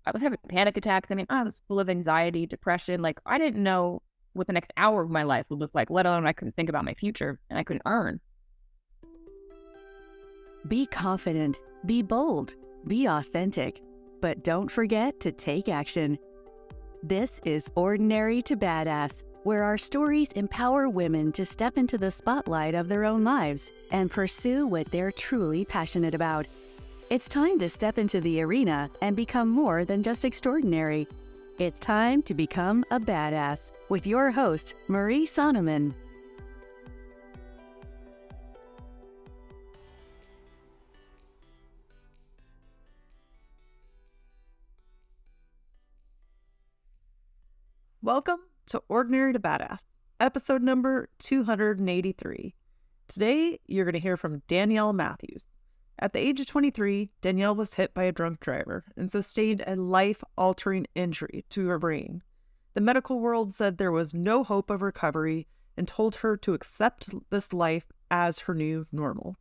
I was having panic attacks. I mean, I was full of anxiety, depression. Like, I didn't know what the next hour of my life would look like, let alone I couldn't think about my future and I couldn't earn. Be confident, be bold, be authentic, but don't forget to take action. This is Ordinary to Badass, where our stories empower women to step into the spotlight of their own lives and pursue what they're truly passionate about. It's time to step into the arena and become more than just extraordinary. It's time to become a badass with your host, Marie Sonneman. Welcome to Ordinary to Badass, episode number 283. Today, you're going to hear from Danielle Matthews. At the age of 23, Danielle was hit by a drunk driver and sustained a life-altering injury to her brain. The medical world said there was no hope of recovery and told her to accept this life as her new normal.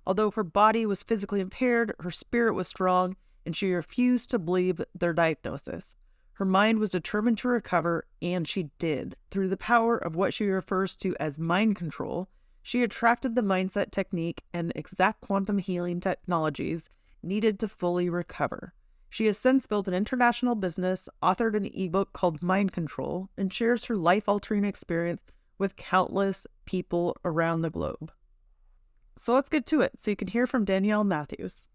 Although her body was physically impaired, her spirit was strong, and she refused to believe their diagnosis. Her mind was determined to recover, and she did. Through the power of what she refers to as mind control, she attracted the mindset technique and exact quantum healing technologies needed to fully recover. She has since built an international business, authored an ebook called Mind Control, and shares her life-altering experience with countless people around the globe. So let's get to it so you can hear from Danielle Matthews.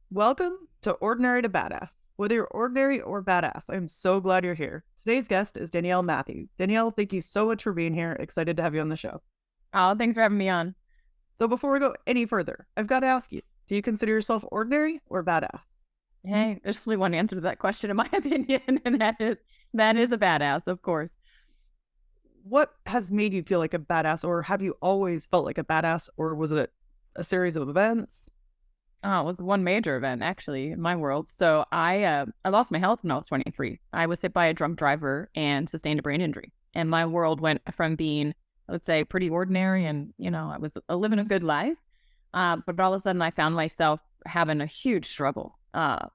Welcome to Ordinary to Badass. Whether you're ordinary or badass, I'm so glad you're here. Today's guest is Danielle Matthews. Danielle, thank you so much for being here. Excited to have you on the show. Oh, thanks for having me on. So before we go any further, I've got to ask you, do you consider yourself ordinary or badass? Hey, there's only one answer to that question, in my opinion, and that is a badass, of course. What has made you feel like a badass, or have you always felt like a badass, or was it a series of events? Oh, it was one major event, actually, in my world. So I lost my health when I was 23. I was hit by a drunk driver and sustained a brain injury. And my world went from being, I would say, pretty ordinary and, I was living a good life. But all of a sudden, I found myself having a huge struggle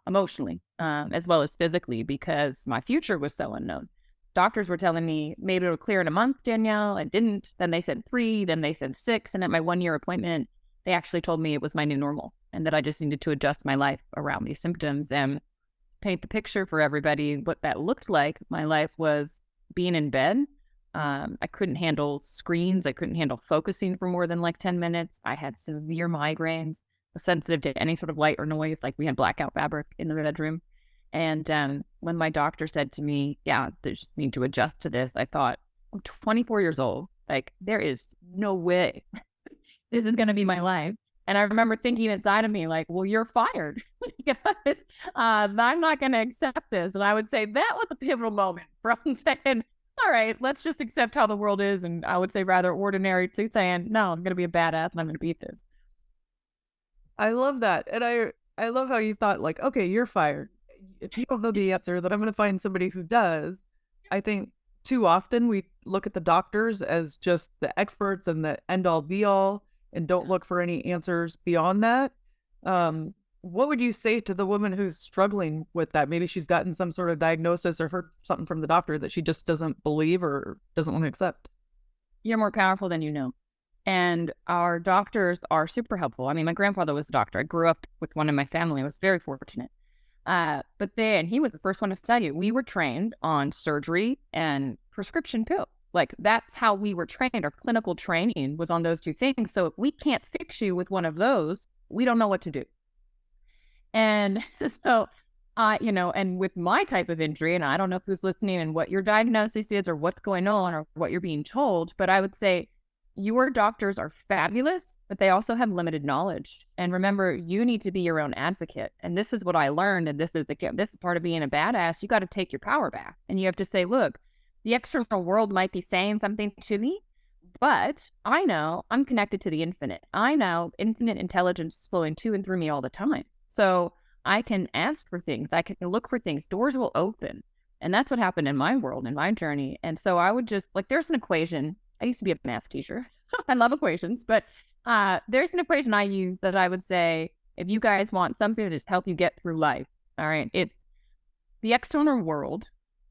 emotionally, as well as physically, because my future was so unknown. Doctors were telling me maybe it'll clear in a month, Danielle. It didn't. Then they said 3, then they said 6. And at my 1-year appointment, they actually told me it was my new normal and that I just needed to adjust my life around these symptoms and paint the picture for everybody what that looked like. My life was being in bed. I couldn't handle screens. I couldn't handle focusing for more than like 10 minutes. I had severe migraines, was sensitive to any sort of light or noise. Like we had blackout fabric in the bedroom. And when my doctor said to me, yeah, they just need to adjust to this, I thought, I'm 24 years old. Like there is no way this is going to be my life. And I remember thinking inside of me, like, well, you're fired. I'm not going to accept this. And I would say that was a pivotal moment from saying, all right, let's just accept how the world is. And I would say rather ordinary to saying, no, I'm going to be a badass and I'm going to beat this. I love that. And I love how you thought like, okay, you're fired. If you don't know the answer, then I'm going to find somebody who does. I think too often we look at the doctors as just the experts and the end all be all, and don't look for any answers beyond that. What would you say to the woman who's struggling with that? Maybe she's gotten some sort of diagnosis or heard something from the doctor that she just doesn't believe or doesn't want to accept. You're more powerful than you know. And our doctors are super helpful. I mean, my grandfather was a doctor. I grew up with one in my family. I was very fortunate. But then he was the first one to tell you, we were trained on surgery and prescription pills. Like that's how we were trained. Our clinical training was on those two things. So if we can't fix you with one of those, we don't know what to do. And so, and with my type of injury, and I don't know who's listening and what your diagnosis is or what's going on or what you're being told, but I would say your doctors are fabulous, but they also have limited knowledge. And remember, you need to be your own advocate. And this is what I learned. And this is part of being a badass. You got to take your power back and you have to say, look, the external world might be saying something to me, but I know I'm connected to the infinite. I know infinite intelligence is flowing to and through me all the time. So I can ask for things. I can look for things. Doors will open. And that's what happened in my world, in my journey. And so I would just, like, there's an equation. I used to be a math teacher. I love equations, but there's an equation I use that I would say, If you guys want something to just help you get through life, all right, it's the external world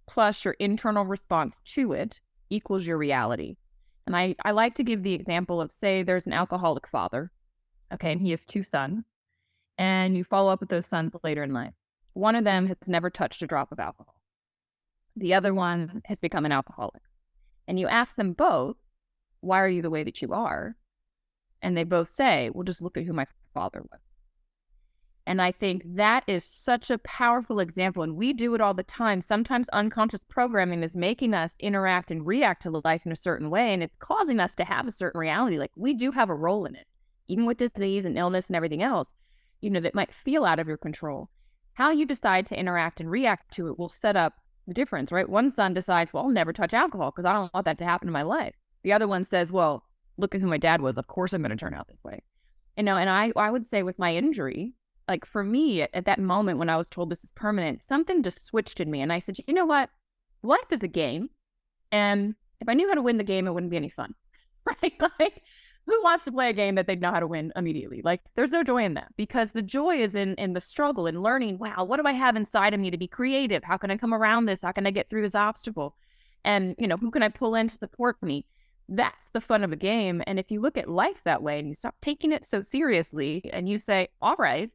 plus your internal response to it equals your reality. And I like to give the example of, say, there's an alcoholic father, okay, and he has two sons, and you follow up with those sons later in life. One of them has never touched a drop of alcohol. The other one has become an alcoholic. And you ask them both, why are you the way that you are? And they both say, well, just look at who my father was. And I think that is such a powerful example. And we do it all the time. Sometimes unconscious programming is making us interact and react to life in a certain way. And it's causing us to have a certain reality. Like, we do have a role in it, even with disease and illness and everything else, that might feel out of your control. How you decide to interact and react to it will set up the difference, right? One son decides, well, I'll never touch alcohol because I don't want that to happen in my life. The other one says, well, look at who my dad was. Of course I'm going to turn out this way. And I would say with my injury, like for me at that moment when I was told this is permanent, something just switched in me. And I said, you know what? Life is a game. And if I knew how to win the game, it wouldn't be any fun, right? Like, who wants to play a game that they know how to win immediately? Like, there's no joy in that, because the joy is in the struggle and learning, wow, what do I have inside of me to be creative? How can I come around this? How can I get through this obstacle? And, who can I pull in to support me? That's the fun of a game. And if you look at life that way and you stop taking it so seriously and you say, all right,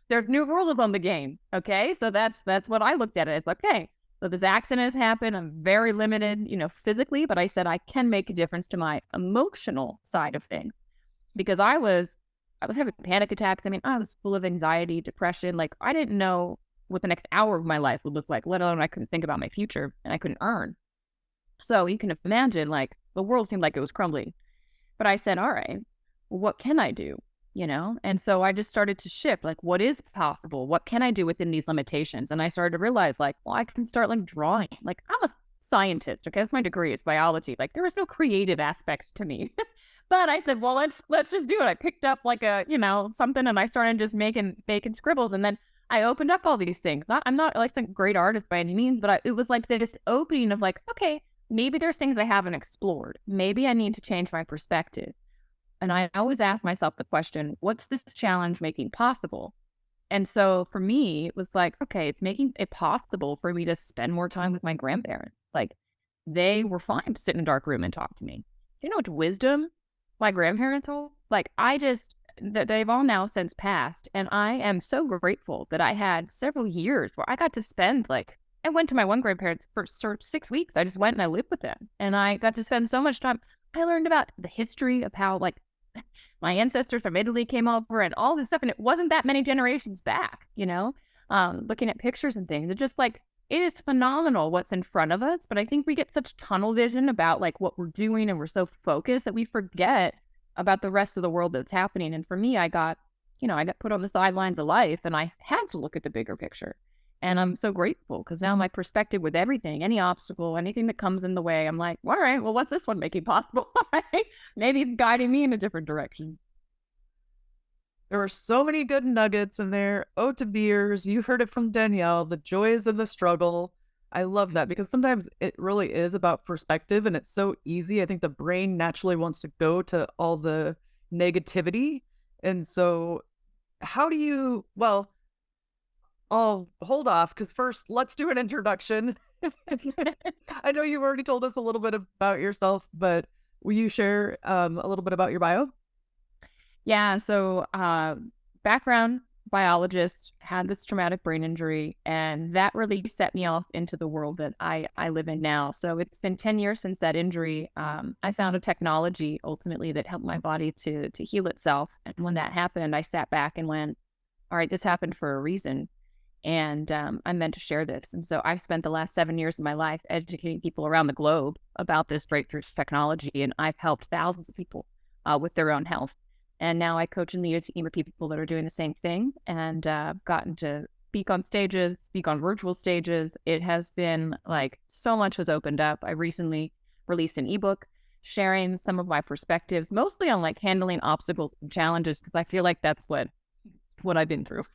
there's new rules on the game. Okay. So that's what I looked at it. It's like, okay, so this accident has happened. I'm very limited, physically, but I said I can make a difference to my emotional side of things, because I was having panic attacks. I mean, I was full of anxiety, depression. Like, I didn't know what the next hour of my life would look like, let alone I couldn't think about my future and I couldn't earn. So you can imagine, like, the world seemed like it was crumbling. But I said, all right, well, what can I do? And so I just started to shift, like, what is possible? What can I do within these limitations? And I started to realize, like, well, I can start like drawing. Like, I'm a scientist. Okay. That's my degree. It's biology. Like, there was no creative aspect to me. But I said, well, let's just do it. I picked up like a, something, and I started just making scribbles. And then I opened up all these things. I'm not like some great artist by any means, but it was like this opening of like, okay, maybe there's things I haven't explored. Maybe I need to change my perspective. And I always ask myself the question, what's this challenge making possible? And so for me, it was like, okay, it's making it possible for me to spend more time with my grandparents. Like, they were fine to sit in a dark room and talk to me. Do you know how much wisdom my grandparents hold? Like, they've all now since passed. And I am so grateful that I had several years where I got to spend, like, I went to my one grandparents for 6 weeks. I just went and I lived with them. And I got to spend so much time. I learned about the history of how, like, my ancestors from Italy came over and all this stuff. And it wasn't that many generations back, looking at pictures and things. It's just like, it is phenomenal what's in front of us. But I think we get such tunnel vision about like what we're doing, and we're so focused that we forget about the rest of the world that's happening. And for me, I got put on the sidelines of life, and I had to look at the bigger picture. And I'm so grateful, because now my perspective with everything, any obstacle, anything that comes in the way, I'm like, all right, well, what's this one making possible? Right? Maybe it's guiding me in a different direction. There were so many good nuggets in there. Ode to beers. You heard it from Danielle, the joys of the struggle. I love that, because sometimes it really is about perspective, and it's so easy. I think the brain naturally wants to go to all the negativity. And so I'll hold off, because first, let's do an introduction. I know you've already told us a little bit about yourself, but will you share a little bit about your bio? Yeah. So background biologist, had this traumatic brain injury, and that really set me off into the world that I live in now. So it's been 10 years since that injury. I found a technology ultimately that helped my body to heal itself. And when that happened, I sat back and went, all right, this happened for a reason. And I'm meant to share this. And so I've spent the last 7 years of my life educating people around the globe about this breakthrough technology. And I've helped thousands of people with their own health. And now I coach and lead a team of people that are doing the same thing, and gotten to speak on stages, speak on virtual stages. It has been like, so much has opened up. I recently released an ebook sharing some of my perspectives, mostly on like handling obstacles and challenges, because I feel like that's what I've been through.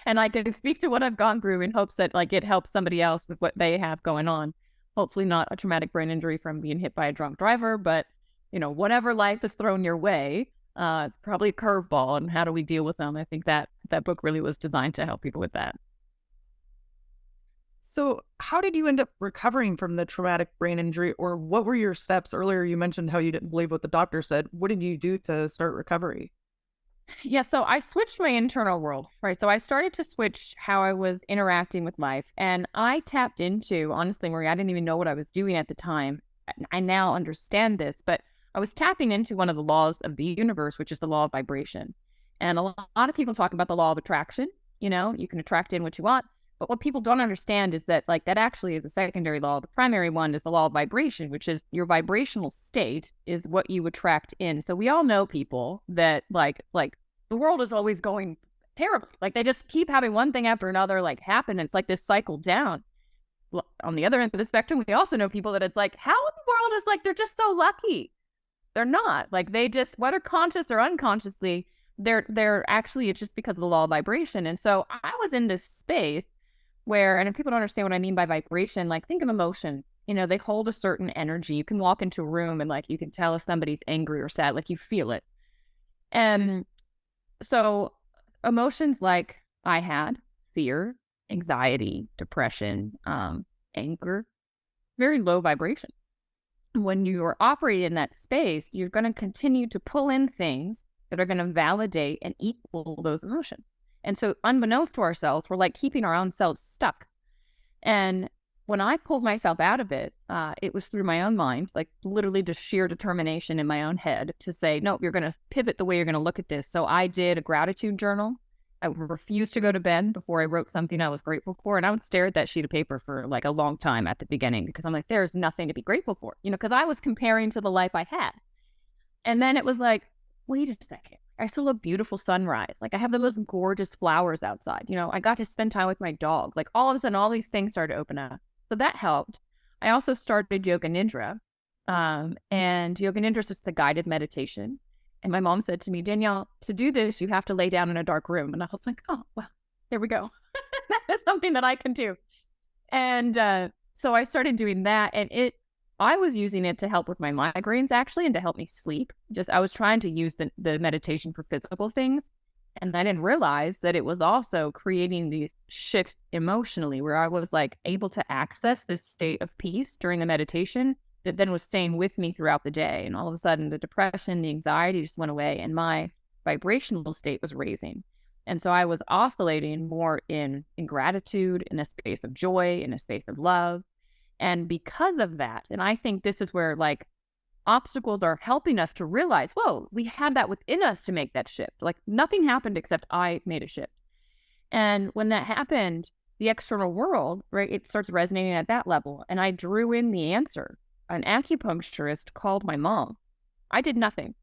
And I can speak to what I've gone through in hopes that like it helps somebody else with what they have going on. Hopefully not a traumatic brain injury from being hit by a drunk driver, but whatever life has thrown your way, It's probably a curveball, and how do we deal with them? I think that book really was designed to help people with that. So how did you end up recovering from the traumatic brain injury, or what were your steps? Earlier, you mentioned how you didn't believe what the doctor said. What did you do to start recovery? Yeah, so I switched my internal world, right? So I started to switch how I was interacting with life. And I tapped into, honestly, Marie, I didn't even know what I was doing at the time. I now understand this, but I was tapping into one of the laws of the universe, which is the law of vibration. And a lot of people talk about the law of attraction. You can attract in what you want. But what people don't understand is that, like, that actually is a secondary law. The primary one is the law of vibration, which is your vibrational state is what you attract in. So we all know people that like the world is always going terribly. Like, they just keep having one thing after another like happen. And it's like this cycle down. Well, on the other end of the spectrum, we also know people that it's like, how in the world is like they're just so lucky? They're not. Like, they just, whether conscious or unconsciously, they're actually, it's just because of the law of vibration. And so I was in this space where, and if people don't understand what I mean by vibration, like, think of emotions. They hold a certain energy. You can walk into a room and, like, you can tell if somebody's angry or sad, like, you feel it. And so emotions like I had fear, anxiety, depression, anger, very low vibration. When you are operating in that space, you're going to continue to pull in things that are going to validate and equal those emotions. And so unbeknownst to ourselves, we're like keeping our own selves stuck. And when I pulled myself out of it, it was through my own mind, like literally just sheer determination in my own head to say, no, you're going to pivot the way you're going to look at this. So I did a gratitude journal. I refused to go to bed before I wrote something I was grateful for. And I would stare at that sheet of paper for like a long time at the beginning because I'm like, there's nothing to be grateful for, because I was comparing to the life I had. And then it was like, wait a second. I saw a beautiful sunrise. Like, I have the most gorgeous flowers outside. I got to spend time with my dog. Like, all of a sudden, all these things started to open up. So that helped. I also started Yoga Nidra. And Yoga Nidra is just a guided meditation. And my mom said to me, Danielle, to do this, you have to lay down in a dark room. And I was like, oh, well, here we go. That is something that I can do. And so I started doing that. And I was using it to help with my migraines, actually, and to help me sleep. I was trying to use the meditation for physical things. And I didn't realize that it was also creating these shifts emotionally where I was like able to access this state of peace during the meditation that then was staying with me throughout the day. And all of a sudden, the depression, the anxiety just went away and my vibrational state was raising. And so I was oscillating more in gratitude, in a space of joy, in a space of love. And because of that, and I think this is where like obstacles are helping us to realize, whoa, we had that within us to make that shift. Like, nothing happened except I made a shift. And when that happened, the external world, right, it starts resonating at that level. And I drew in the answer. An acupuncturist called my mom. I did nothing.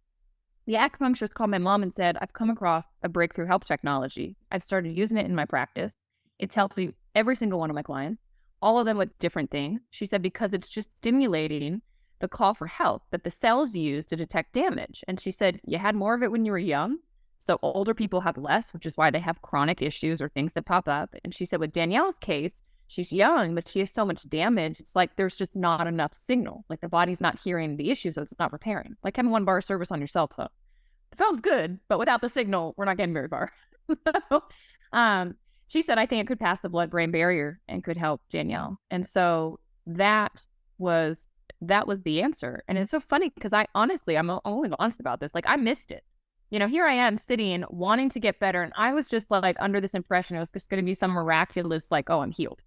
The acupuncturist called my mom and said, I've come across a breakthrough health technology. I've started using it in my practice. It's helped every single one of my clients. All of them with different things. She said, because it's just stimulating the call for help that the cells use to detect damage. And she said, you had more of it when you were young. So older people have less, which is why they have chronic issues or things that pop up. And she said, with Danielle's case, she's young, but she has so much damage. It's like there's just not enough signal. Like, the body's not hearing the issue, so it's not repairing. Like having 1 bar of service on your cell phone. The phone's good, but without the signal, we're not getting very far. She said, I think it could pass the blood-brain barrier and could help Danielle. And so that was the answer. And it's so funny because I'm only honest about this. Like, I missed it. Here I am sitting wanting to get better. And I was just like under this impression it was just going to be some miraculous, like, oh, I'm healed.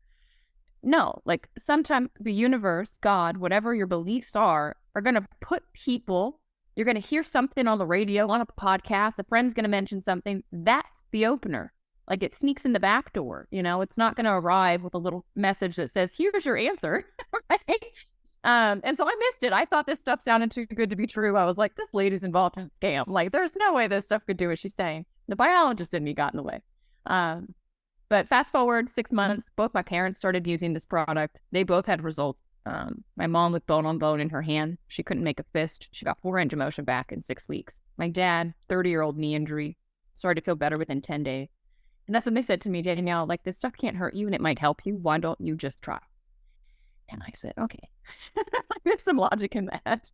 No, like, sometimes the universe, God, whatever your beliefs are going to put people, you're going to hear something on the radio, on a podcast, a friend's going to mention something. That's the opener. Like, it sneaks in the back door, it's not going to arrive with a little message that says, here's your answer, right? And so I missed it. I thought this stuff sounded too good to be true. I was like, this lady's involved in a scam. Like, there's no way this stuff could do what she's saying. The biologist in me got in the way. But fast forward 6 months, both my parents started using this product. They both had results. My mom with bone on bone in her hands. She couldn't make a fist. She got full range of motion back in 6 weeks. My dad, 30-year-old knee injury, started to feel better within 10 days. And that's when they said to me, Danielle, like, this stuff can't hurt you and it might help you. Why don't you just try? And I said, okay. There's some logic in that.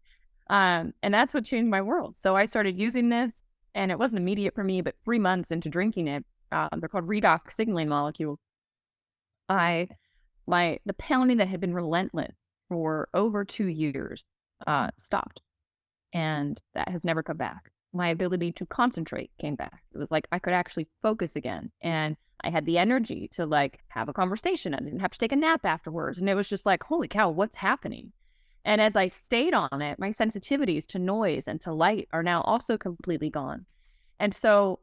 And that's what changed my world. So I started using this, and it wasn't immediate for me, but 3 months into drinking it, they're called redox signaling molecules. The pounding that had been relentless for over 2 years stopped, and that has never come back. My ability to concentrate came back. It was like I could actually focus again, and I had the energy to like have a conversation. I didn't have to take a nap afterwards, and it was just like, holy cow, what's happening? And as I stayed on it, my sensitivities to noise and to light are now also completely gone. And so,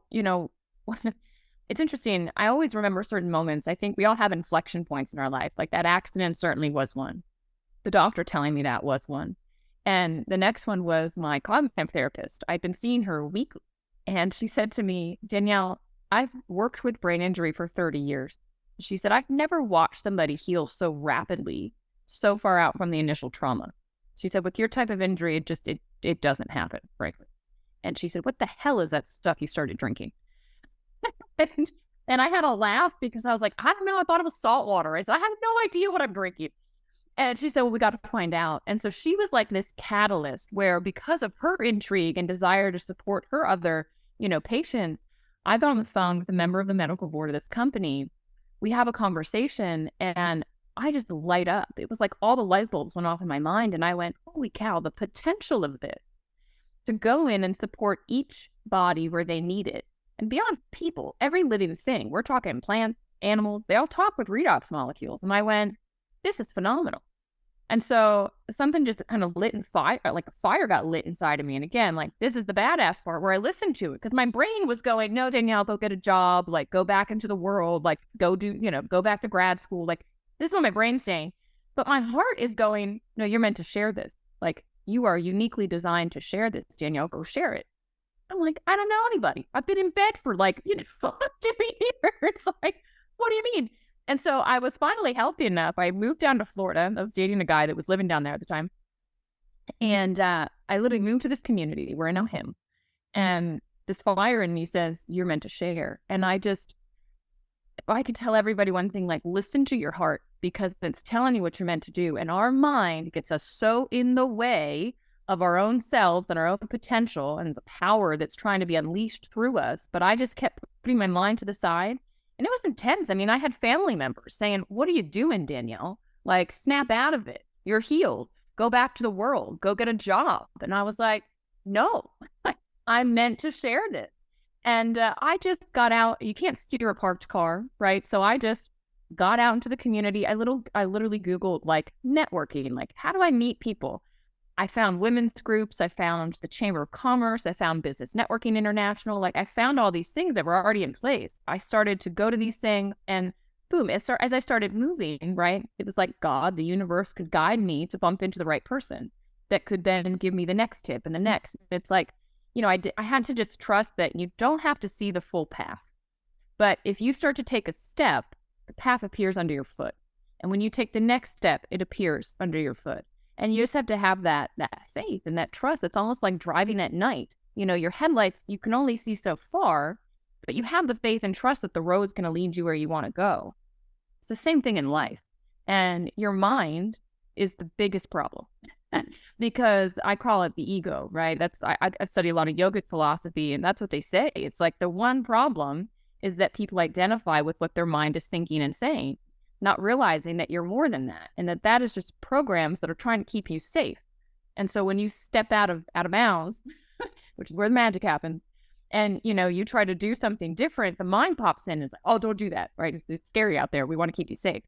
it's interesting. I always remember certain moments. I think we all have inflection points in our life. Like that accident certainly was one. The doctor telling me that was one. And the next one was my cognitive therapist. I'd been seeing her weekly. And she said to me, Danielle, I've worked with brain injury for 30 years. She said, I've never watched somebody heal so rapidly, so far out from the initial trauma. She said, with your type of injury, it doesn't happen, frankly. And she said, what the hell is that stuff you started drinking? and I had a laugh because I was like, I don't know. I thought it was salt water. I said, I have no idea what I'm drinking. And she said, well, we got to find out. And so she was like this catalyst where because of her intrigue and desire to support her other, patients, I got on the phone with a member of the medical board of this company. We have a conversation and I just light up. It was like all the light bulbs went off in my mind. And I went, holy cow, the potential of this to go in and support each body where they need it. And beyond people, every living thing, we're talking plants, animals, they all talk with redox molecules. And I went, this is phenomenal. And so something just kind of lit in fire, like a fire got lit inside of me. And again, like this is the badass part where I listened to it because my brain was going, no, Danielle, go get a job, like go back into the world, like go back to grad school. Like this is what my brain's saying. But my heart is going, no, you're meant to share this. Like you are uniquely designed to share this, Danielle, go share it. I'm like, I don't know anybody. I've been in bed for 2 years. Like, what do you mean? And so I was finally healthy enough. I moved down to Florida. I was dating a guy that was living down there at the time. And I literally moved to this community where I know him. And this fire in me says, you're meant to share. And if I could tell everybody one thing, like listen to your heart because it's telling you what you're meant to do. And our mind gets us so in the way of our own selves and our own potential and the power that's trying to be unleashed through us. But I just kept putting my mind to the side. And it was intense. I mean, I had family members saying, what are you doing, Danielle? Like, snap out of it. You're healed. Go back to the world. Go get a job. And I was like, no, I'm meant to share this. And I just got out. You can't steer a parked car, right? So I just got out into the community. I literally Googled like networking, like how do I meet people? I found women's groups. I found the Chamber of Commerce. I found Business Networking International. Like I found all these things that were already in place. I started to go to these things and boom, as I started moving, right? It was like God, the universe could guide me to bump into the right person that could then give me the next tip and the next. It's like, I had to just trust that you don't have to see the full path. But if you start to take a step, the path appears under your foot. And when you take the next step, it appears under your foot. And you just have to have that faith and that trust. It's almost like driving at night. Your headlights, you can only see so far, but you have the faith and trust that the road is going to lead you where you want to go. It's the same thing in life. And your mind is the biggest problem because I call it the ego, right? I study a lot of yogic philosophy, and that's what they say. It's like the one problem is that people identify with what their mind is thinking and saying, not realizing that you're more than that, and that is just programs that are trying to keep you safe. And so when you step out of bounds, which is where the magic happens, and you try to do something different, the mind pops in and it's like, oh, don't do that, right? It's scary out there. We want to keep you safe.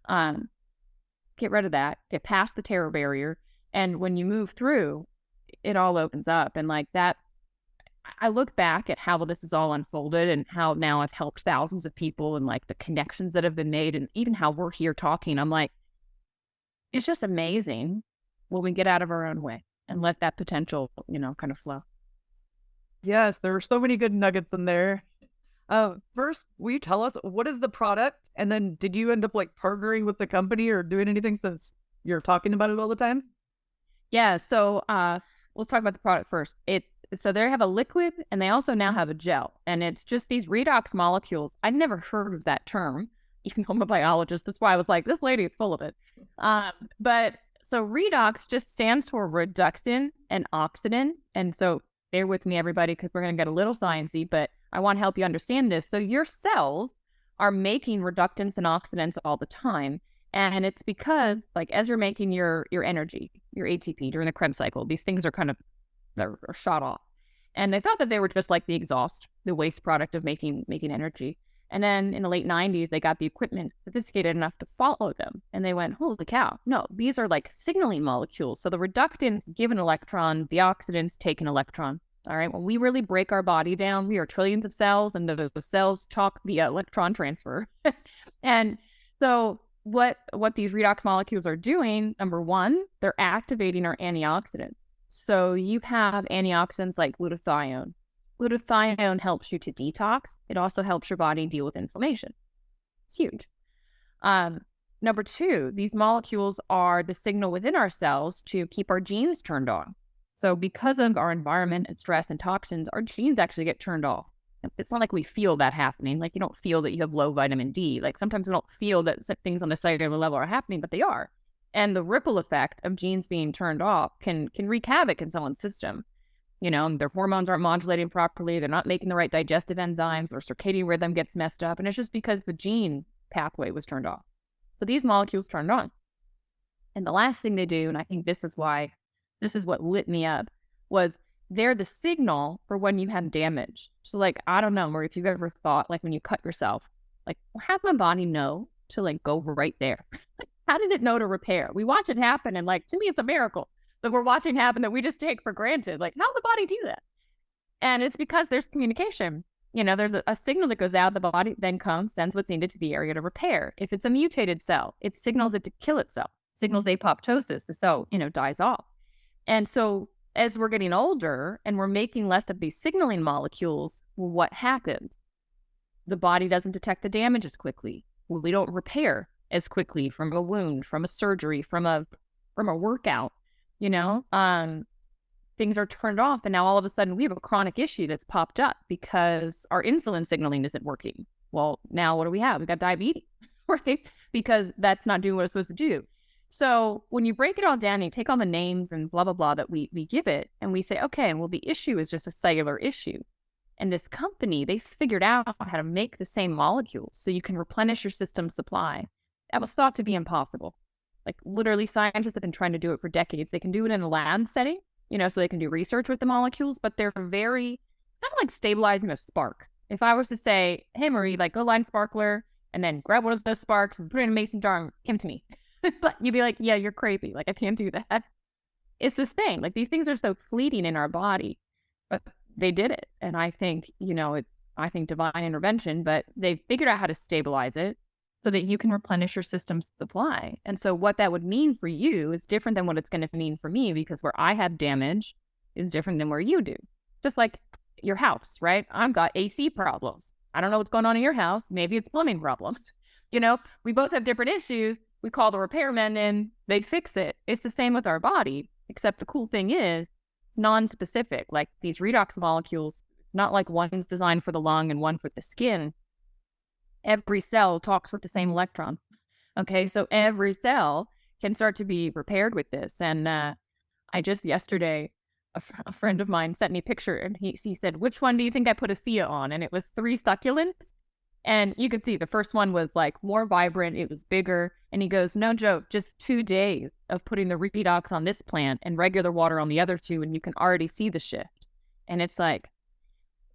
Get rid of that. Get past the terror barrier, and when you move through, it all opens up. And like that's, I look back at how this is all unfolded and how now I've helped thousands of people and like the connections that have been made and even how we're here talking. I'm like, it's just amazing when we get out of our own way and let that potential, kind of flow. Yes, there were so many good nuggets in there. First, will you tell us what is the product? And then did you end up like partnering with the company or doing anything since you're talking about it all the time? Yeah. So let's talk about the product first. So they have a liquid and they also now have a gel, and it's just these redox molecules. I'd never heard of that term, even though I'm a biologist. That's why I was like, this lady is full of it. But So redox just stands for reductant and oxidant. And so bear with me, everybody, because we're going to get a little sciencey, but I want to help you understand this. So your cells are making reductants and oxidants all the time. And it's because, like, as you're making your energy, your ATP during the Krebs cycle, these things are they're shot off. And they thought that they were just like the exhaust, the waste product of making energy. And then in the late 90s, they got the equipment sophisticated enough to follow them. And they went, holy cow, no, these are like signaling molecules. So the reductants give an electron, the oxidants take an electron. All right. When we really break our body down, we are trillions of cells, and the cells talk via electron transfer. And so what these redox molecules are doing, number one, they're activating our antioxidants. So you have antioxidants like glutathione. Glutathione helps you to detox. It also helps your body deal with inflammation. It's huge. Number two, these molecules are the signal within our cells to keep our genes turned on. So because of our environment and stress and toxins, our genes actually get turned off. It's not like we feel that happening. Like, you don't feel that you have low vitamin D. Like, sometimes we don't feel that things on the cellular level are happening, but they are. And the ripple effect of genes being turned off can wreak havoc in someone's system. Their hormones aren't modulating properly. They're not making the right digestive enzymes. Their circadian rhythm gets messed up. And it's just because the gene pathway was turned off. So these molecules turned on. And the last thing they do, and I think this is what lit me up, was they're the signal for when you have damage. So, like, I don't know, or if you've ever thought, like, when you cut yourself, like, how did my body know to, like, go right there? How did it know to repair? We watch it happen, and, like, to me, it's a miracle that we're watching happen that we just take for granted. Like, how did the body do that? And it's because there's communication. There's a signal that goes out, the body then sends what's needed to the area to repair. If it's a mutated cell, it signals it to kill itself, signals apoptosis, the cell, dies off. And so as we're getting older and we're making less of these signaling molecules, what happens? The body doesn't detect the damage as quickly. We don't repair as quickly from a wound, from a surgery, from a workout. Things are turned off, and now all of a sudden we have a chronic issue that's popped up because our insulin signaling isn't working. Well, now what do we have? We've got diabetes, right? Because that's not doing what it's supposed to do. So when you break it all down and you take all the names and blah, blah, blah that we give it, and we say, okay, well, the issue is just a cellular issue. And this company, they figured out how to make the same molecules so you can replenish your system's supply. That was thought to be impossible. Like, literally, scientists have been trying to do it for decades. They can do it in a lab setting, so they can do research with the molecules, but they're very, kind of like stabilizing a spark. If I was to say, hey, Marie, like, go line sparkler and then grab one of those sparks and put it in a mason jar and give them to me. But you'd be like, yeah, you're crazy. Like, I can't do that. It's this thing. Like, these things are so fleeting in our body, but they did it. And I think, it's divine intervention, but they figured out how to stabilize it so that you can replenish your system's supply. And so what that would mean for you is different than what it's going to mean for me, because where I have damage is different than where you do. Just like your house, right? I've got AC problems. I don't know what's going on in your house. Maybe it's plumbing problems. We both have different issues. We call the repairmen in, they fix it. It's the same with our body, except the cool thing is non-specific. Like, these redox molecules, it's not like one's designed for the lung and one for the skin. Every cell talks with the same electrons. Okay, so every cell can start to be repaired with this. And I just yesterday, a friend of mine sent me a picture, and he said, which one do you think I put a Cia on? And it was 3 succulents. And you could see the first one was like more vibrant. It was bigger. And he goes, no joke, just 2 days of putting the redox on this plant and regular water on the other 2, and you can already see the shift. And it's like,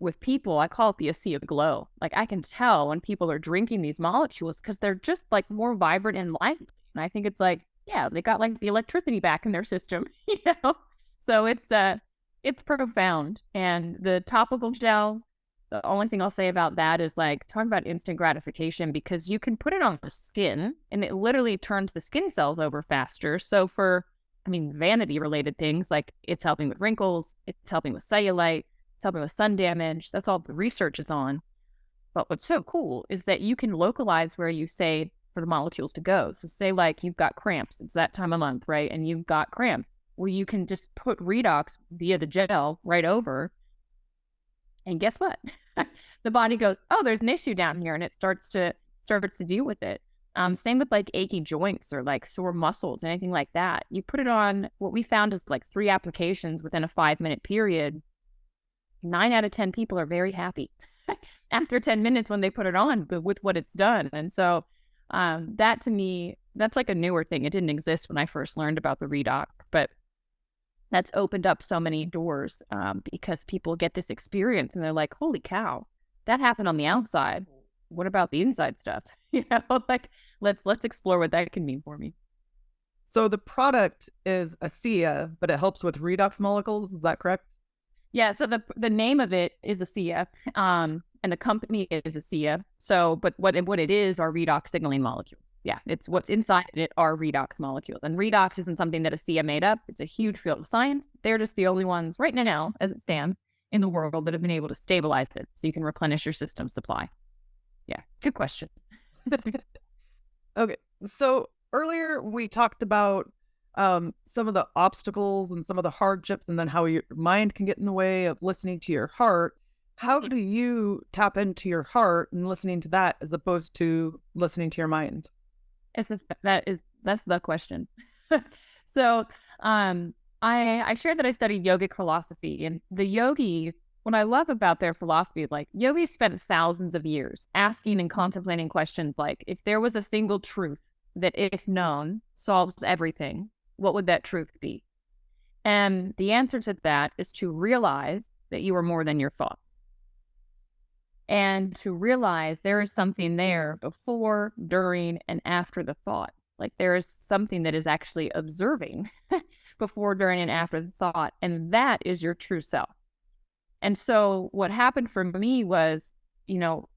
with people, I call it the ASEA glow. Like, I can tell when people are drinking these molecules because they're just like more vibrant and lively. And I think it's like, yeah, they got like the electricity back in their system, So it's profound. And the topical gel, the only thing I'll say about that is, like, talk about instant gratification, because you can put it on the skin and it literally turns the skin cells over faster. So for, vanity related things, like, it's helping with wrinkles, it's helping with cellulite, it's helping with sun damage. That's all the research is on. But what's so cool is that you can localize where you say for the molecules to go. So say, like, you've got cramps. It's that time of month, right? And you've got cramps. Well, you can just put redox via the gel right over. And guess what? The body goes, oh, there's an issue down here. And it starts to deal with it. Same with like achy joints or like sore muscles, anything like that. You put it on, what we found is like 3 applications within a 5-minute period. 9 out of 10 people are very happy after 10 minutes when they put it on, but with what it's done. And so that to me, that's like a newer thing. It didn't exist when I first learned about the redoc, but that's opened up so many doors because people get this experience and they're like, holy cow, that happened on the outside. What about the inside stuff? Like let's explore what that can mean for me. So the product is ASEA, but it helps with redox molecules. Is that correct? Yeah. So the name of it is ASEA, and the company is ASEA. So, but what it is are redox signaling molecules. Yeah, it's what's inside it are redox molecules. And redox isn't something that ASEA made up. It's a huge field of science. They're just the only ones right now, as it stands, in the world that have been able to stabilize it so you can replenish your system supply. Yeah, good question. Okay, so earlier we talked about some of the obstacles and some of the hardships and then how your mind can get in the way of listening to your heart. How do you tap into your heart and listening to that as opposed to listening to your mind? That's the question. So I shared that I studied yogic philosophy, and the yogis, what I love about their philosophy is like yogis spent thousands of years asking and contemplating questions like, if there was a single truth that, if known, solves everything, what would that truth be? And the answer to that is to realize that you are more than your thoughts. And to realize there is something there before, during, and after the thought. Like there is something that is actually observing before, during, and after the thought. And that is your true self. And so what happened for me was,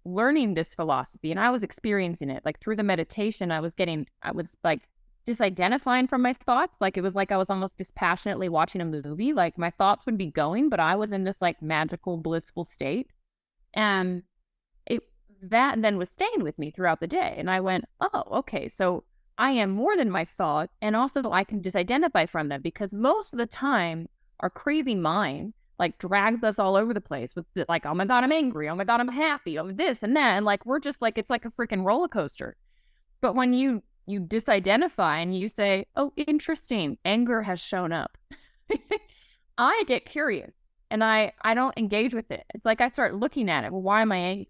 learning this philosophy, and I was experiencing it like through the meditation. I was like disidentifying from my thoughts. Like it was like I was almost dispassionately watching a movie. Like my thoughts would be going, but I was in this like magical, blissful state. And that then was staying with me throughout the day. And I went, oh, okay, so I am more than my thought. And also I can disidentify from them, because most of the time our craving mind like drags us all over the place with like, oh my God, I'm angry. Oh my God, I'm happy. Oh, this and that. And like, we're just like, it's like a freaking roller coaster. But when you disidentify and you say, oh, interesting, anger has shown up. I get curious and I don't engage with it. It's like I start looking at it. Well, why am I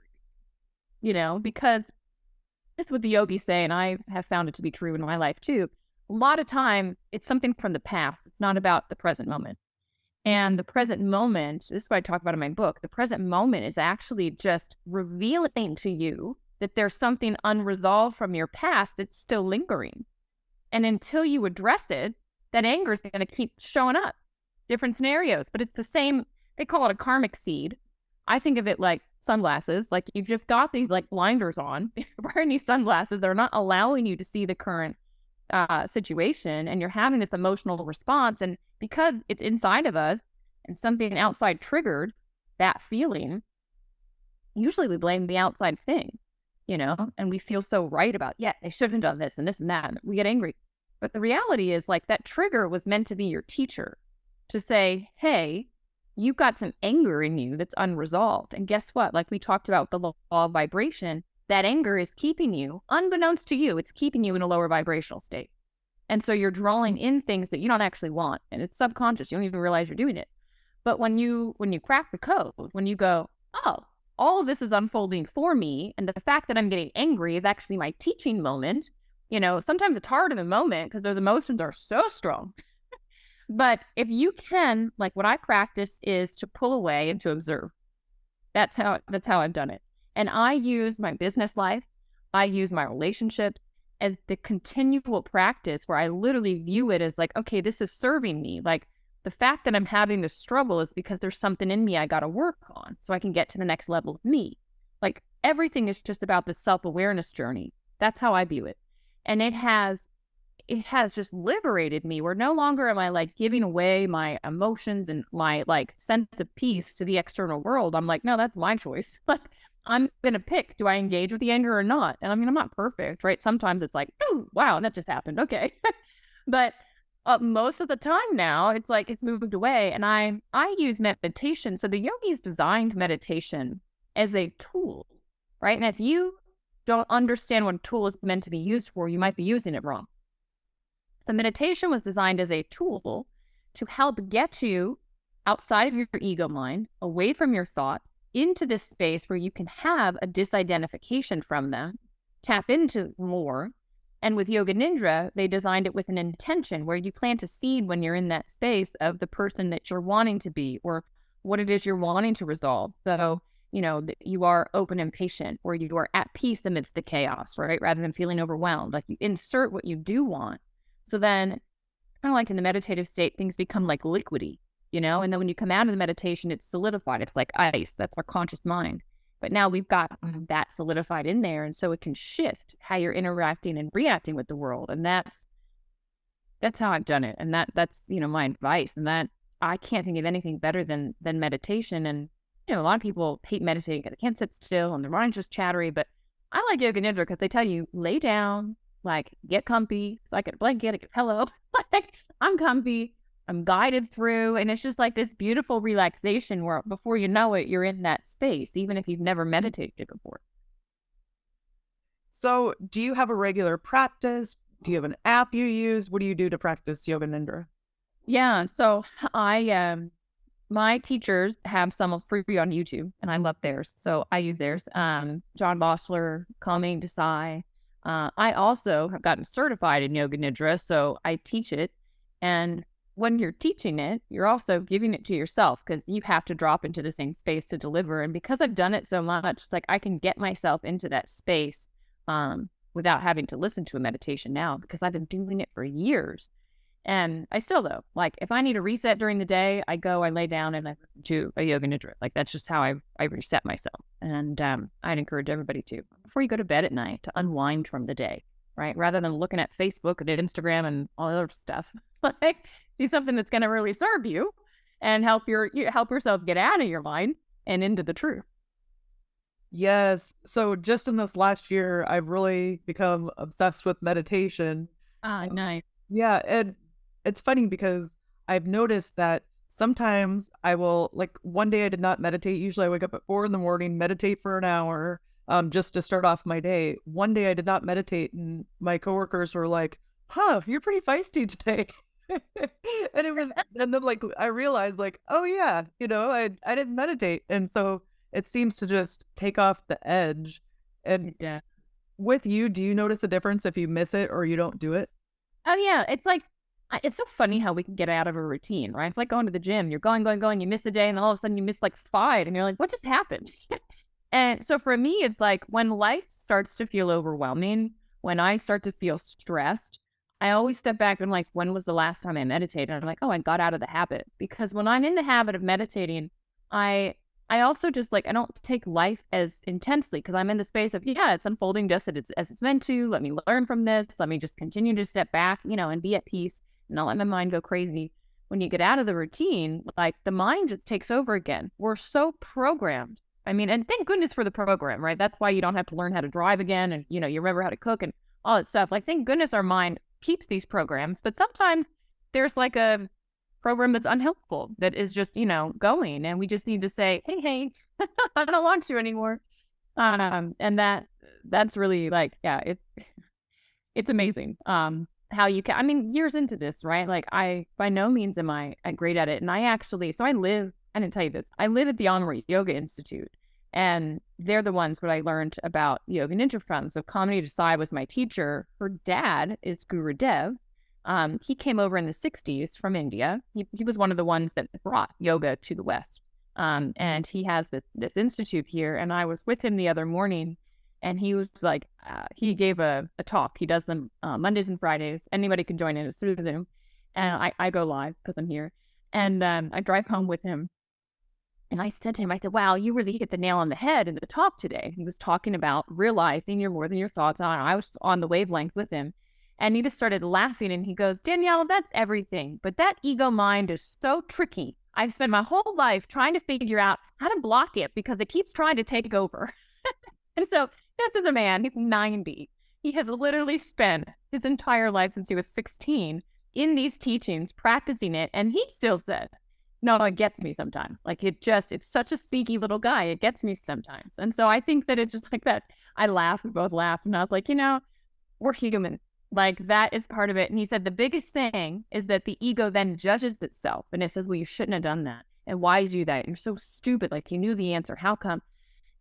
angry? Because this is what the yogis say, and I have found it to be true in my life too. A lot of times it's something from the past. It's not about the present moment. And the present moment, this is what I talk about in my book, the present moment is actually just revealing to you that there's something unresolved from your past that's still lingering. And until you address it, that anger is going to keep showing up. Different scenarios, but it's the same. They call it a karmic seed. I think of it like sunglasses. Like you've just got these like blinders on. You're wearing these sunglasses. They're not allowing you to see the current situation, and you're having this emotional response. And because it's inside of us and something outside triggered that feeling, usually we blame the outside thing, and we feel so right about, yeah, they shouldn't have done this and that. And we get angry. But the reality is like that trigger was meant to be your teacher to say, hey, you've got some anger in you that's unresolved. And guess what? Like we talked about with the law of vibration, that anger is keeping you, unbeknownst to you, it's keeping you in a lower vibrational state. And so you're drawing in things that you don't actually want. And it's subconscious. You don't even realize you're doing it. But when you crack the code, when you go, oh, all of this is unfolding for me, and the fact that I'm getting angry is actually my teaching moment. Sometimes it's hard in the moment because those emotions are so strong. But if you can, like what I practice is to pull away and to observe. That's how I've done it. And I use my business life, I use my relationships as the continual practice where I literally view it as like, okay, this is serving me. Like the fact that I'm having this struggle is because there's something in me I got to work on so I can get to the next level of me. Like everything is just about the self-awareness journey. That's how I view it. And it has just liberated me, where no longer am I like giving away my emotions and my like sense of peace to the external world. I'm like, no, that's my choice. Like I'm going to pick, do I engage with the anger or not? And I mean, I'm not perfect, right? Sometimes it's like, oh, wow, that just happened. Okay. But most of the time now it's like it's moved away. And I use meditation. So the yogis designed meditation as a tool, right? And if you don't understand what a tool is meant to be used for, you might be using it wrong. So meditation was designed as a tool to help get you outside of your ego mind, away from your thoughts, into this space where you can have a disidentification from them, tap into more. And with Yoga Nidra, they designed it with an intention where you plant a seed when you're in that space of the person that you're wanting to be or what it is you're wanting to resolve. So, you are open and patient, or you are at peace amidst the chaos, right? Rather than feeling overwhelmed. Like you insert what you do want. So then it's kind of like in the meditative state, things become like liquidy, and then when you come out of the meditation, it's solidified. It's like ice. That's our conscious mind. But now we've got that solidified in there. And so it can shift how you're interacting and reacting with the world. And that's how I've done it. And that's, my advice. And that I can't think of anything better than meditation. And, a lot of people hate meditating because they can't sit still and their mind's just chattery. But I like Yoga Nidra because they tell you lay down, like get comfy. So I get a blanket, I get a pillow. Like I'm comfy. I'm guided through, and it's just like this beautiful relaxation where before you know it, you're in that space, even if you've never meditated before. So do you have a regular practice? Do you have an app you use? What do you do to practice Yoga Nidra? Yeah, so my teachers have some free on YouTube, and I love theirs, so I use theirs. John Bossler, Calming Desai. I also have gotten certified in Yoga Nidra, so I teach it, and when you're teaching it, you're also giving it to yourself because you have to drop into the same space to deliver. And because I've done it so much, it's like I can get myself into that space without having to listen to a meditation now because I've been doing it for years. And I still, though, like if I need a reset during the day, I lay down and I listen to a Yoga Nidra. Like that's just how I reset myself. And I'd encourage everybody to, before you go to bed at night, to unwind from the day, right? Rather than looking at Facebook and Instagram and all other stuff. Like do something that's going to really serve you and help yourself get out of your mind and into the truth. Yes. So just in this last year, I've really become obsessed with meditation. Nice. Yeah. And it's funny because I've noticed that sometimes I will, like one day I did not meditate. Usually I wake up at 4 a.m, meditate for an hour just to start off my day. One day I did not meditate and my coworkers were like, you're pretty feisty today. And then like I realized like, oh yeah, I didn't meditate. And so it seems to just take off the edge. And yeah. With you, do you notice a difference if you miss it or you don't do it? Oh yeah. It's like, it's so funny how we can get out of a routine, right? It's like going to the gym. You're going, you miss a day and all of a sudden you miss like 5 and you're like, what just happened? And so for me, it's like when life starts to feel overwhelming, when I start to feel stressed, I always step back and like, when was the last time I meditated? And I'm like, oh, I got out of the habit. Because when I'm in the habit of meditating, I also just like, I don't take life as intensely because I'm in the space of, yeah, it's unfolding just as it's meant to. Let me learn from this. Let me just continue to step back, and be at peace and not let my mind go crazy. When you get out of the routine, like the mind just takes over again. We're so programmed. I mean, and thank goodness for the program, right? That's why you don't have to learn how to drive again. And, you remember how to cook and all that stuff. Like, thank goodness our mind keeps these programs, but sometimes there's like a program that's unhelpful that is just, going, and we just need to say, hey, I don't want to anymore. And that's really like, yeah, it's amazing. How you can, I mean, years into this, right? Like I, by no means am I great at it. And I didn't tell you this. I live at the Honorary Yoga Institute, and they're the ones that I learned about Yoga Nidra from. So Kamini Desai was my teacher. Her dad is Guru Dev. He came over in the 60s from India. He was one of the ones that brought yoga to the West. And he has this institute here. And I was with him the other morning, and he was like, he gave a talk. He does them Mondays and Fridays. Anybody can join in. It's through Zoom. And I go live because I'm here. And I drive home with him. And I said to him, wow, you really hit the nail on the head in the talk today. He was talking about realizing you're more than your thoughts on. I was on the wavelength with him. And he just started laughing, and he goes, Danielle, that's everything. But that ego mind is so tricky. I've spent my whole life trying to figure out how to block it because it keeps trying to take over. And so this is a man, he's 90. He has literally spent his entire life since he was 16 in these teachings, practicing it. And he still said, No, it gets me sometimes. Like it's such a sneaky little guy. It gets me sometimes. And so I think that it's just like that. I laughed, we both laughed. And I was like, we're human. Like that is part of it. And he said the biggest thing is that the ego then judges itself. And it says, well, you shouldn't have done that. And why did you do that? You're so stupid. Like you knew the answer. How come?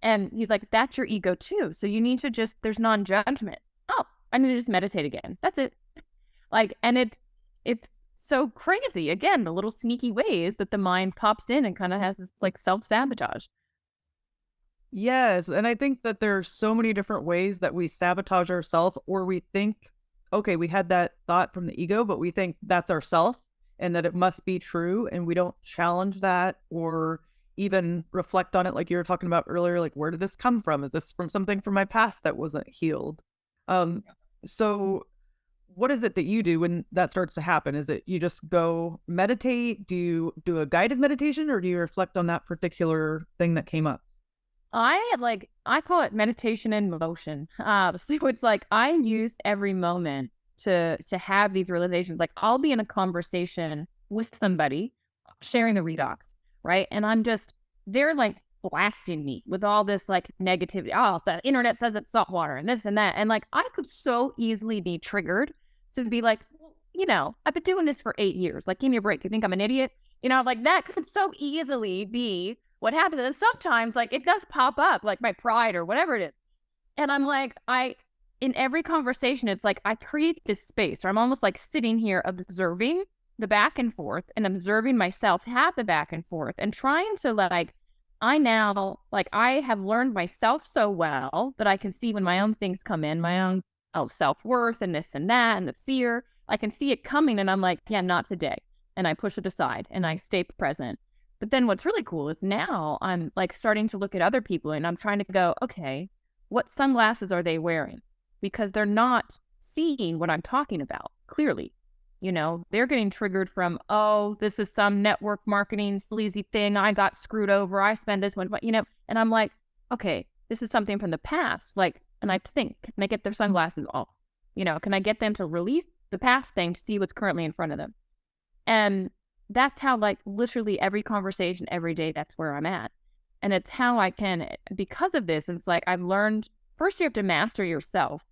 And he's like, that's your ego too. So you need to there's non-judgment. Oh, I need to just meditate again. That's it. Like, and it's so crazy. Again, the little sneaky ways that the mind pops in and kind of has this like self-sabotage. Yes, and I think that there are so many different ways that we sabotage ourselves, or we think, okay, we had that thought from the ego, but we think that's ourself and that it must be true, and we don't challenge that or even reflect on it like you were talking about earlier, like where did this come from? Is this from something from my past that wasn't healed? So what is it that you do when that starts to happen? Is it you just go meditate? Do you do a guided meditation, or do you reflect on that particular thing that came up? I call it meditation in motion. So it's like I use every moment to have these realizations. Like I'll be in a conversation with somebody sharing the redox, right? And they're like blasting me with all this like negativity. Oh, the internet says it's salt water and this and that. And like I could so easily be triggered to be like, I've been doing this for 8 years. Like, give me a break. You think I'm an idiot? Like that could so easily be what happens. And sometimes like it does pop up, like my pride or whatever it is. And I'm like, in every conversation, it's like I create this space, or I'm almost like sitting here observing the back and forth and observing myself have the back and forth and trying to like, I have learned myself so well that I can see when my own things come in, my own self-worth and this and that and the fear. I can see it coming and I'm like, yeah, not today. And I push it aside and I stay present. But then what's really cool is now I'm like starting to look at other people and I'm trying to go, okay, what sunglasses are they wearing? Because they're not seeing what I'm talking about clearly. They're getting triggered from, oh, this is some network marketing sleazy thing. I got screwed over. I spent this one, and I'm like, okay, this is something from the past. Like, and I think, can I get their sunglasses off? Can I get them to release the past thing to see what's currently in front of them? And that's how, like, literally every conversation, every day, that's where I'm at. And it's how I can, because of this, it's like I've learned, first you have to master yourself.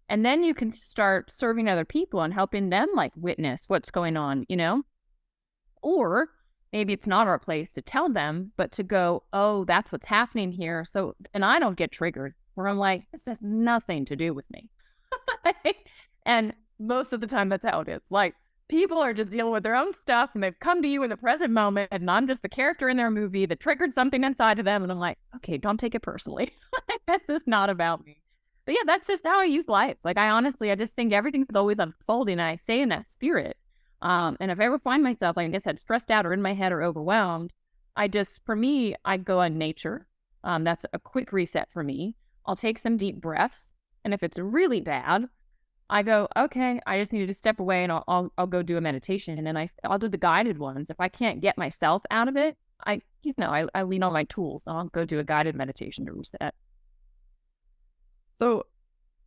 And then you can start serving other people and helping them, like, witness what's going on, Or maybe it's not our place to tell them, but to go, oh, that's what's happening here. So, and I don't get triggered where I'm like, this has nothing to do with me. And most of the time, that's how it is. Like, people are just dealing with their own stuff and they've come to you in the present moment and I'm just the character in their movie that triggered something inside of them. And I'm like, okay, don't take it personally. This is not about me. But yeah, that's just how I use life. Like I just think everything's always unfolding and I stay in that spirit. And if I ever find myself, like I said, stressed out or in my head or overwhelmed, for me, I go on nature. That's a quick reset for me. I'll take some deep breaths. And if it's really bad, I go, okay, I just needed to step away and I'll go do a meditation and I'll do the guided ones. If I can't get myself out of it, I lean on my tools. I'll go do a guided meditation to reset. So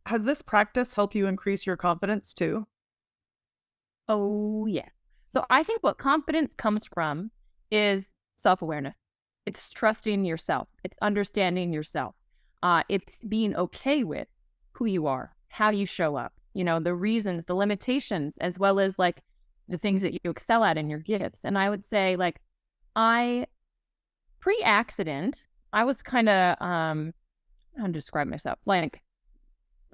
has this practice helped you increase your confidence too? Oh, yeah. So I think what confidence comes from is self-awareness. It's trusting yourself. It's understanding yourself. It's being okay with who you are, how you show up, the reasons, the limitations, as well as like the things that you excel at in your gifts. And I would say like pre-accident, I was kind of, how to describe myself, like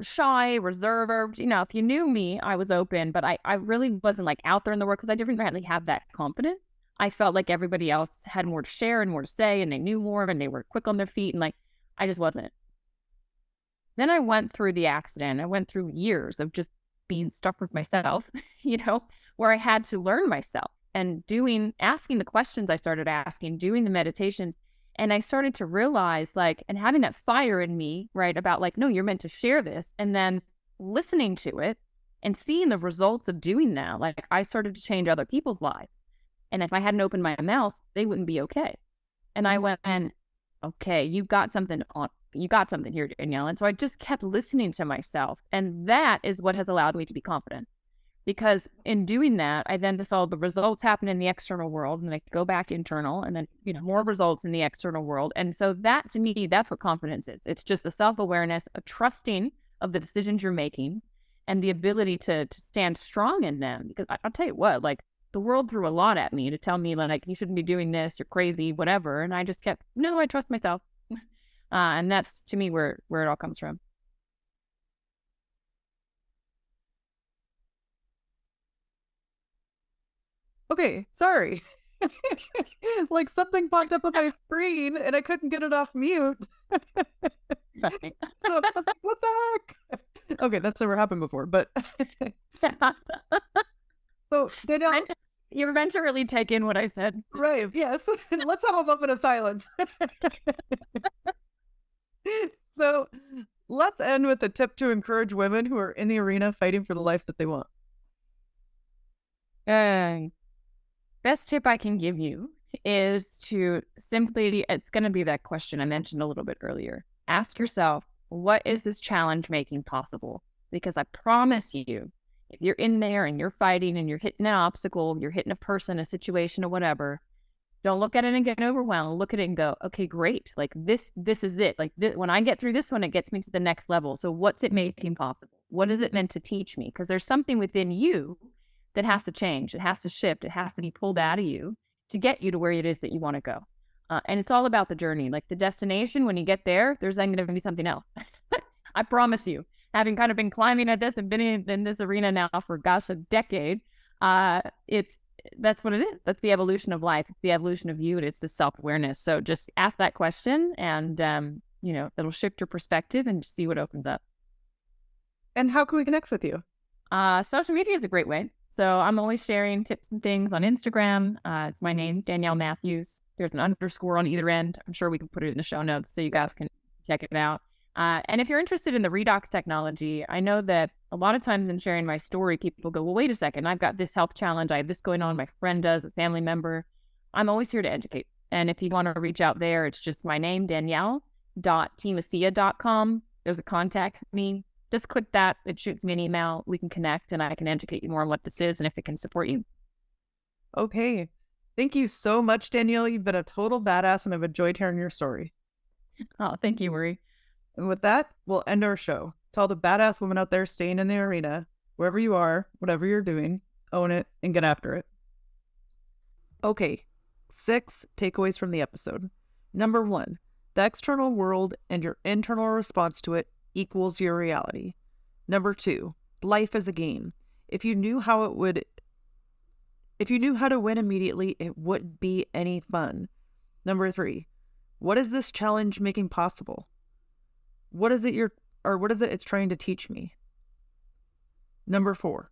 shy, reserved. If you knew me, I was open, but I really wasn't like out there in the world because I didn't really have that confidence. I felt like everybody else had more to share and more to say and they knew more and they were quick on their feet and like I just wasn't. Then I went through the accident. I went through years of just being stuck with myself, where I had to learn myself and asking the questions I started asking, doing the meditations. And I started to realize like, and having that fire in me, right, about like, no, you're meant to share this. And then listening to it and seeing the results of doing that, like I started to change other people's lives. And if I hadn't opened my mouth, they wouldn't be okay. And I went, okay, you got something here, Danielle. And so I just kept listening to myself. And that is what has allowed me to be confident, Because in doing that, I then saw the results happen in the external world, and I go back internal, and then, more results in the external world. And so that, to me, that's what confidence is. It's just a self-awareness, a trusting of the decisions you're making, and the ability to stand strong in them. Because I'll tell you what, like, the world threw a lot at me to tell me, like, you shouldn't be doing this, you're crazy, whatever. And I just kept, no, I trust myself. And that's, to me, where it all comes from. Okay, sorry. Like something popped up on my screen and I couldn't get it off mute. So I was like, what the heck? Okay, that's never happened before, but so Danielle, you're meant to really take in what I said. Right, yes. Let's have a moment of silence. So let's end with a tip to encourage women who are in the arena fighting for the life that they want. Best tip I can give you is to simply, it's going to be that question I mentioned a little bit earlier. Ask yourself, what is this challenge making possible? Because I promise you, if you're in there and you're fighting and you're hitting an obstacle, you're hitting a person, a situation, or whatever, don't look at it and get overwhelmed. Look at it and go, okay, great. Like this is it. Like when I get through this one, it gets me to the next level. So what's it making possible? What is it meant to teach me? Because there's something within you that has to change. It has to shift. It has to be pulled out of you to get you to where it is that you want to go. And it's all about the journey. Like the destination, when you get there, there's then going to be something else. I promise you, having kind of been climbing at this and been in this arena now for, gosh, a decade, that's what it is. That's the evolution of life. It's the evolution of you, and it's the self-awareness. So just ask that question, and, it'll shift your perspective and just see what opens up. And how can we connect with you? Social media is a great way. So I'm always sharing tips and things on Instagram. It's my name, Danielle Matthews. There's an underscore on either end. I'm sure we can put it in the show notes so you guys can check it out. And if you're interested in the redox technology, I know that a lot of times in sharing my story, people go, well, wait a second, I've got this health challenge. I have this going on. My friend does, a family member. I'm always here to educate. And if you want to reach out there, it's just my name, Danielle.teamasia.com. There's a contact me. Just click that. It shoots me an email. We can connect and I can educate you more on what this is and if it can support you. Okay. Thank you so much, Danielle. You've been a total badass and I've enjoyed hearing your story. Oh, thank you, Marie. And with that, we'll end our show. To all the badass women out there staying in the arena, wherever you are, whatever you're doing, own it and get after it. Okay. 6 takeaways from the episode. Number 1, the external world and your internal response to it equals your reality. Number 2, life is a game. If you knew how to win immediately, it wouldn't be any fun. Number 3, what is this challenge making possible? What is it it's trying to teach me? Number 4,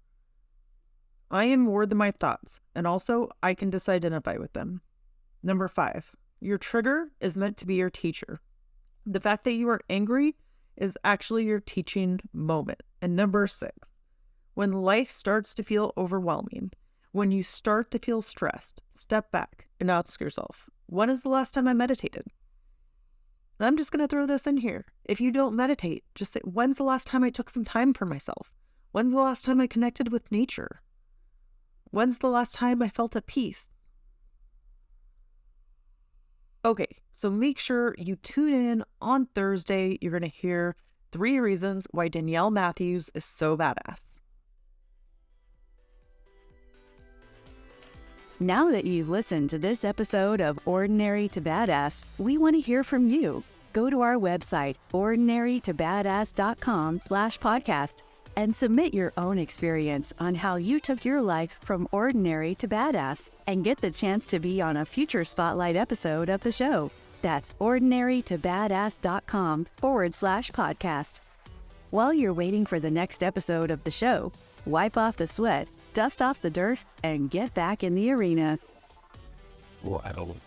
I am more than my thoughts, and also I can disidentify with them. Number 5, your trigger is meant to be your teacher. The fact that you are angry is actually your teaching moment. And number 6, when life starts to feel overwhelming, when you start to feel stressed, step back and ask yourself, when is the last time I meditated? And I'm just going to throw this in here. If you don't meditate, just say, when's the last time I took some time for myself? When's the last time I connected with nature? When's the last time I felt at peace? Okay, so make sure you tune in on Thursday. You're going to hear 3 reasons why Danielle Matthews is so badass. Now that you've listened to this episode of Ordinary to Badass, we want to hear from you. Go to our website, ordinarytobadass.com/podcast, and submit your own experience on how you took your life from ordinary to badass and get the chance to be on a future spotlight episode of the show. That's ordinarytobadass.com/podcast. While you're waiting for the next episode of the show, wipe off the sweat, dust off the dirt, and get back in the arena. Well, I don't know.